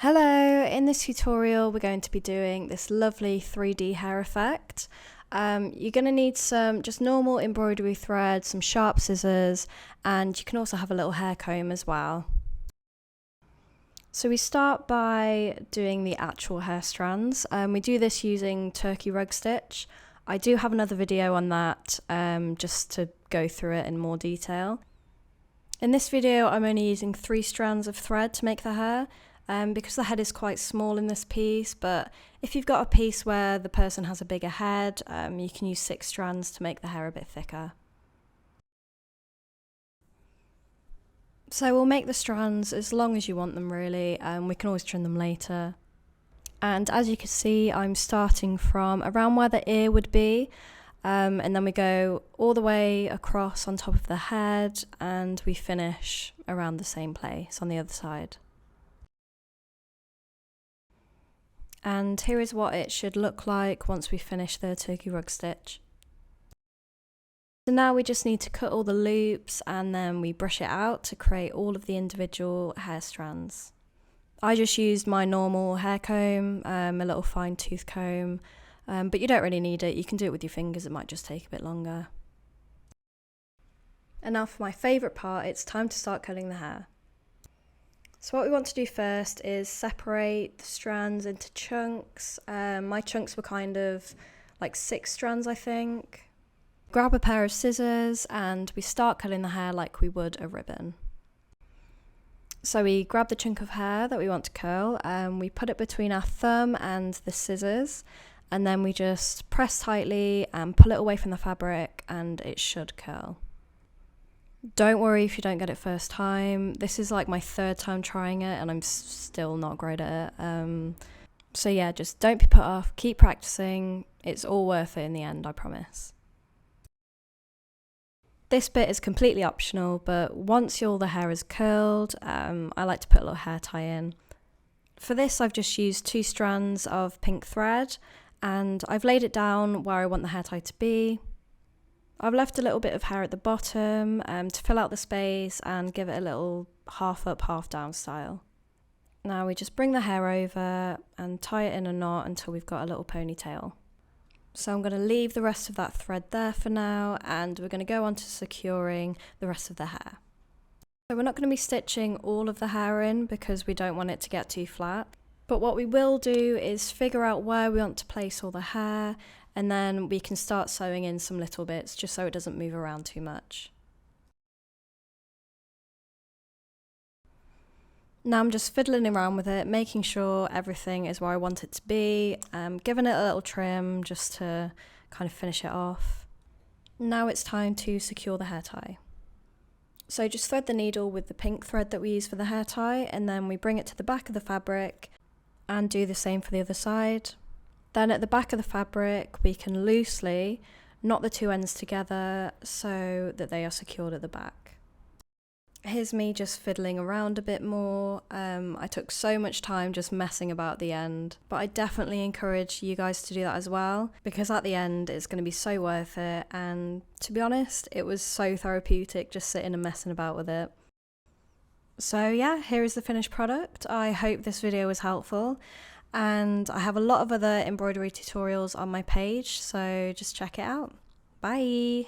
Hello, in this tutorial we're going to be doing this lovely 3D hair effect. You're going to need some just normal embroidery thread, some sharp scissors, and you can also have a little hair comb as well. So we start by doing the actual hair strands. We do this using turkey rug stitch. I do have another video on that just to go through it in more detail. In this video I'm only using 3 strands of thread to make the hair. Because the head is quite small in this piece, but if you've got a piece where the person has a bigger head, you can use 6 strands to make the hair a bit thicker. So we'll make the strands as long as you want them really, we can always trim them later. And as you can see, I'm starting from around where the ear would be, and then we go all the way across on top of the head, and we finish around the same place on the other side. And here is what it should look like once we finish the turkey rug stitch. So now we just need to cut all the loops and then we brush it out to create all of the individual hair strands. I just used my normal hair comb, a little fine tooth comb, but you don't really need it. You can do it with your fingers, it might just take a bit longer. And now for my favourite part, it's time to start cutting the hair. So what we want to do first is separate the strands into chunks. My chunks were kind of like 6 strands, I think. Grab a pair of scissors and we start cutting the hair like we would a ribbon. So we grab the chunk of hair that we want to curl and we put it between our thumb and the scissors, and then we just press tightly and pull it away from the fabric and it should curl. Don't worry if you don't get it first time. This is like my 3rd time trying it and I'm still not great at it. So yeah, just don't be put off, keep practicing. It's all worth it in the end, I promise. This bit is completely optional, but once all the hair is curled, I like to put a little hair tie in. For this I've just used 2 strands of pink thread and I've laid it down where I want the hair tie to be. I've left a little bit of hair at the bottom to fill out the space and give it a little half up, half down style. Now we just bring the hair over and tie it in a knot until we've got a little ponytail. So I'm going to leave the rest of that thread there for now, and we're going to go on to securing the rest of the hair. So we're not going to be stitching all of the hair in because we don't want it to get too flat. But what we will do is figure out where we want to place all the hair, and then we can start sewing in some little bits just so it doesn't move around too much. Now I'm just fiddling around with it, making sure everything is where I want it to be, giving it a little trim just to kind of finish it off. Now it's time to secure the hair tie. So just thread the needle with the pink thread that we use for the hair tie, and then we bring it to the back of the fabric and do the same for the other side. Then at the back of the fabric we can loosely knot the 2 ends together so that they are secured at the back. Here's me just fiddling around a bit more. I took so much time just messing about at the end, but I definitely encourage you guys to do that as well, because at the end it's going to be so worth it, and to be honest it was so therapeutic just sitting and messing about with it. So yeah, here is the finished product. I hope this video was helpful. And I have a lot of other embroidery tutorials on my page, so just check it out. Bye!